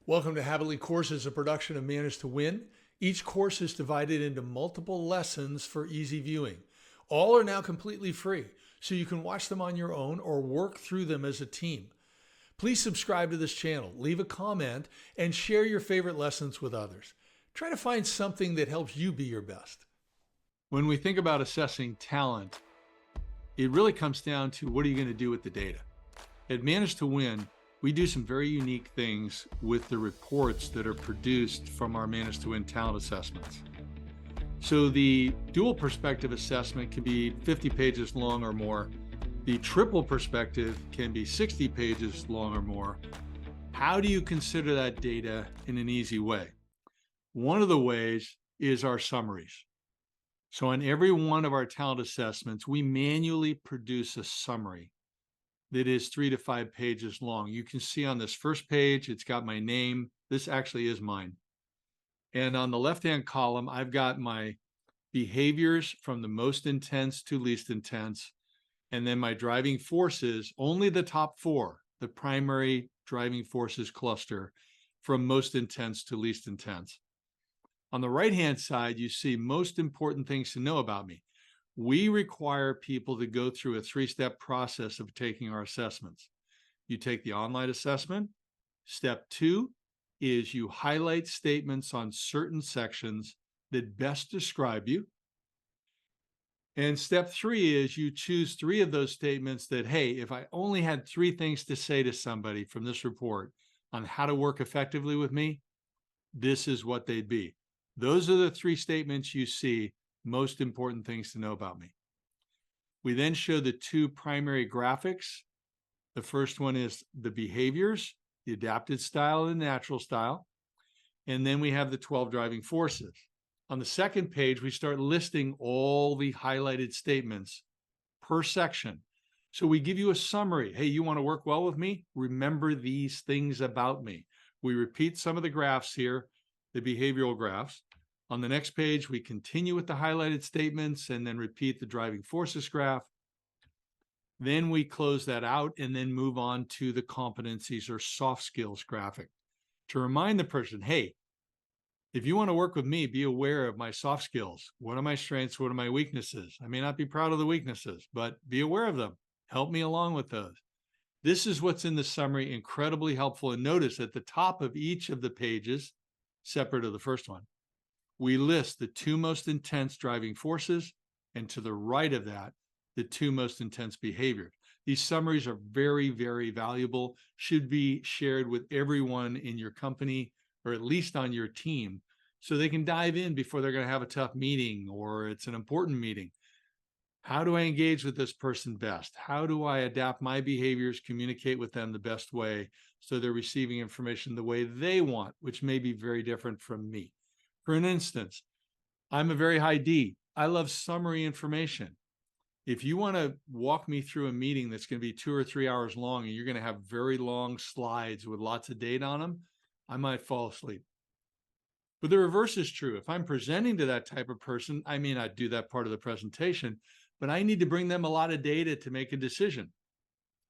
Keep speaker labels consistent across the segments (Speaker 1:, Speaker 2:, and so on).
Speaker 1: Welcome to Habitly Courses, a production of Manage to Win. Each course is divided into multiple lessons for easy viewing. All are now completely free, so you can watch them on your own or work through them as a team. Please subscribe to this channel, leave a comment, and share your favorite lessons with others. Try to find something that helps you be your best. When we think about assessing talent, it really comes down to what are you going to do with the data? At Manage to Win, we do some very unique things with the reports that are produced from our Manage to Win talent assessments. So the dual perspective assessment can be 50 pages long or more. The triple perspective can be 60 pages long or more. How do you consider that data in an easy way? One of the ways is our summaries. So on every one of our talent assessments, we manually produce a summary that is 3 to 5 pages long. You can see on this first page, it's got my name. This actually is mine. And on the left-hand column, I've got my behaviors from the most intense to least intense. And then my driving forces, only the top 4, the primary driving forces cluster from most intense to least intense. On the right-hand side, you see most important things to know about me. We require people to go through a 3-step process of taking our assessments. You take the online assessment. Step 2 is you highlight statements on certain sections that best describe you. And step 3 is you choose 3 of those statements that, hey, if I only had 3 things to say to somebody from this report on how to work effectively with me, this is what they'd be. Those are the 3 statements you see. Most important things to know about me. We then show the 2 primary graphics. The first one is the behaviors, the adapted style and the natural style. And then we have the 12 driving forces. On the second page, we start listing all the highlighted statements per section. So we give you a summary. Hey, you want to work well with me? Remember these things about me. We repeat some of the graphs here, the behavioral graphs. On the next page, we continue with the highlighted statements and then repeat the driving forces graph. Then we close that out and then move on to the competencies or soft skills graphic to remind the person, hey, if you want to work with me, be aware of my soft skills. What are my strengths? What are my weaknesses? I may not be proud of the weaknesses, but be aware of them. Help me along with those. This is what's in the summary, incredibly helpful. And notice at the top of each of the pages, separate of the first one, we list the 2 most intense driving forces, and to the right of that, the 2 most intense behaviors. These summaries are very, very valuable, should be shared with everyone in your company, or at least on your team, so they can dive in before they're going to have a tough meeting or it's an important meeting. How do I engage with this person best? How do I adapt my behaviors, communicate with them the best way so they're receiving information the way they want, which may be very different from me? For an instance, I'm a very high D. I love summary information. If you want to walk me through a meeting that's going to be 2 or 3 hours long and you're going to have very long slides with lots of data on them, I might fall asleep. But the reverse is true. If I'm presenting to that type of person, I may not do that part of the presentation, but I need to bring them a lot of data to make a decision.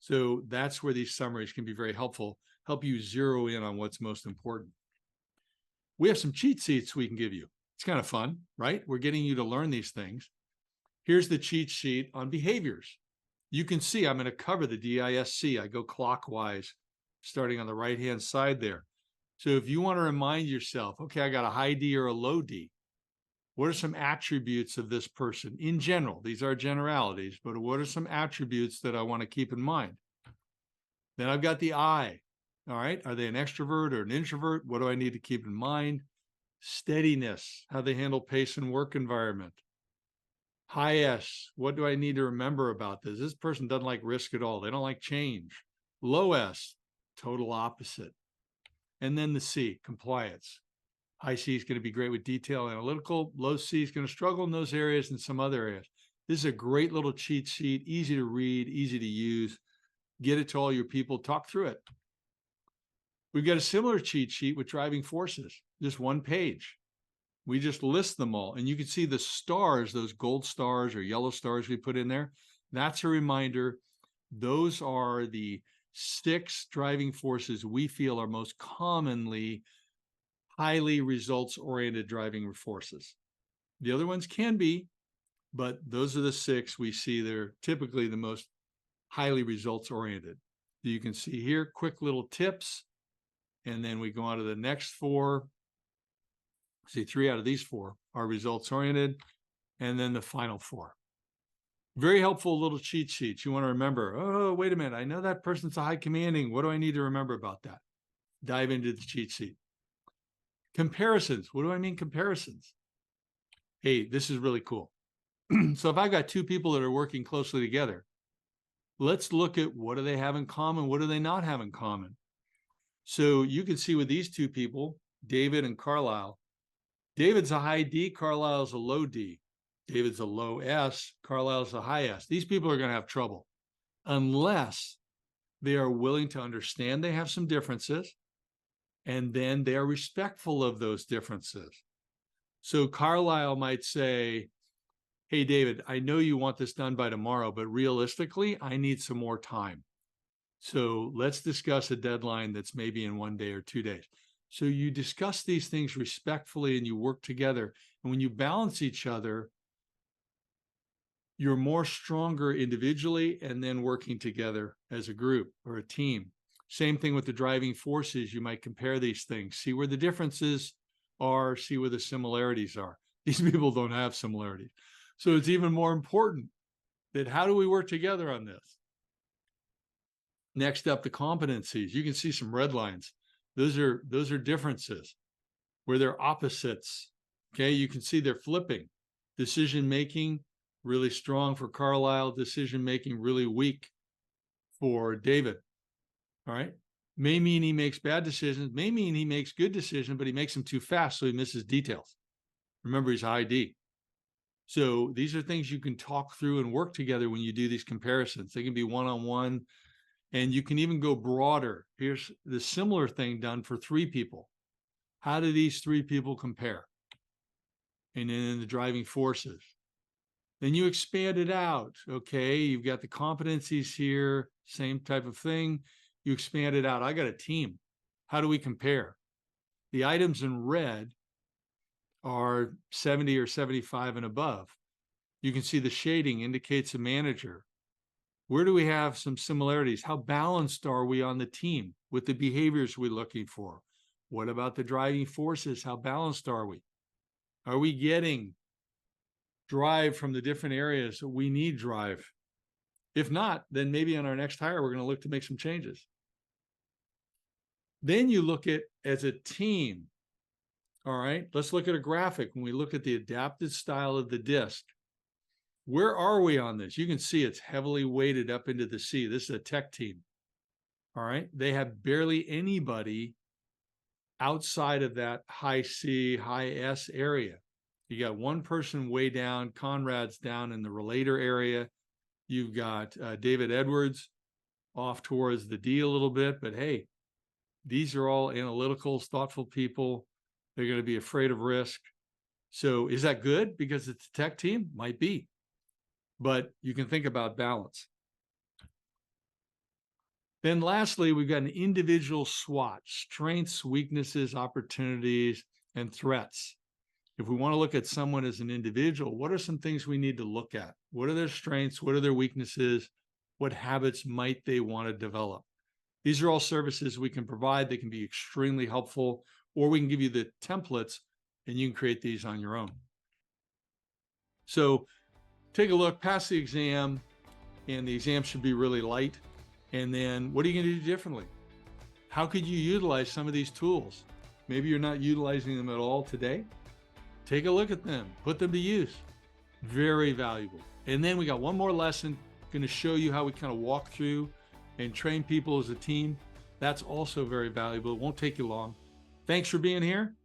Speaker 1: So that's where these summaries can be very helpful, help you zero in on what's most important. We have some cheat sheets we can give you. It's kind of fun, right? We're getting you to learn these things. Here's the cheat sheet on behaviors. You can see I'm going to cover the DISC. I go clockwise, starting on the right-hand side there. So if you want to remind yourself, okay, I got a high D or a low D. What are some attributes of this person in general? These are generalities, but what are some attributes that I want to keep in mind? Then I've got the I. All right, are they an extrovert or an introvert? What do I need to keep in mind? Steadiness, how they handle pace and work environment. High S, what do I need to remember about this? This person doesn't like risk at all. They don't like change. Low S, total opposite. And then the C, compliance. High C is going to be great with detail analytical. Low C is going to struggle in those areas and some other areas. This is a great little cheat sheet, easy to read, easy to use. Get it to all your people, talk through it. We've got a similar cheat sheet with driving forces, just 1 page. We just list them all. And you can see the stars, those gold stars or yellow stars we put in there. That's a reminder. Those are the 6 driving forces we feel are most commonly highly results-oriented driving forces. The other ones can be, but those are the 6 we see they're typically the most highly results-oriented. You can see here, quick little tips, and then we go on to the next 4. See, 3 out of these 4 are results-oriented, and then the final 4. Very helpful little cheat sheets. You want to remember, oh, wait a minute, I know that person's a high commanding. What do I need to remember about that? Dive into the cheat sheet. Comparisons. What do I mean comparisons? Hey, this is really cool. So if I've got 2 people that are working closely together, let's look at what do they have in common? What do they not have in common? So you can see with these 2 people, David and Carlisle, David's a high D, Carlisle's a low D. David's a low S, Carlisle's a high S. These people are going to have trouble unless they are willing to understand they have some differences, and then they are respectful of those differences. So Carlisle might say, hey, David, I know you want this done by tomorrow, but realistically, I need some more time. So let's discuss a deadline that's maybe in 1 day or 2 days. So you discuss these things respectfully and you work together. And when you balance each other, you're more stronger individually and then working together as a group or a team. Same thing with the driving forces. You might compare these things, see where the differences are, see where the similarities are. These people don't have similarities. So it's even more important that how do we work together on this? Next up, the competencies. You can see some red lines. Those are differences where they're opposites. Okay, you can see they're flipping. Decision-making, really strong for Carlisle. Decision-making, really weak for David. All right. May mean he makes bad decisions. May mean he makes good decisions, but he makes them too fast, so he misses details. Remember, he's high D. So these are things you can talk through and work together when you do these comparisons. They can be one-on-one, and you can even go broader. Here's the similar thing done for 3 people. How do these 3 people compare? And then the driving forces. Then you expand it out. Okay, you've got the competencies here, same type of thing. You expand it out. I got a team. How do we compare? The items in red are 70 or 75 and above. You can see the shading indicates a manager. Where do we have some similarities? How balanced are we on the team with the behaviors we're looking for? What about the driving forces? How balanced are we? Are we getting drive from the different areas that we need drive? If not, then maybe on our next hire, we're going to look to make some changes. Then you look at as a team. All right, let's look at a graphic. When we look at the adapted style of the disc, where are we on this? You can see it's heavily weighted up into the C. This is a tech team. All right, they have barely anybody outside of that high C, high S area. You got one person way down, Conrad's down in the relator area. You've got David Edwards off towards the D a little bit, but hey, these are all analytical, thoughtful people. They're going to be afraid of risk. So is that good because it's a tech team? Might be. But you can think about balance. Then lastly, we've got an individual SWOT, strengths, weaknesses, opportunities, and threats. If we want to look at someone as an individual, what are some things we need to look at? What are their strengths? What are their weaknesses? What habits might they want to develop? These are all services we can provide. They can be extremely helpful, or we can give you the templates and you can create these on your own. So take a look, pass the exam, and the exam should be really light. And then what are you going to do differently? How could you utilize some of these tools? Maybe you're not utilizing them at all today. Take a look at them, put them to use. Very valuable. And then we got one more lesson, going to show you how we kind of walk through and train people as a team. That's also very valuable. It won't take you long. Thanks for being here.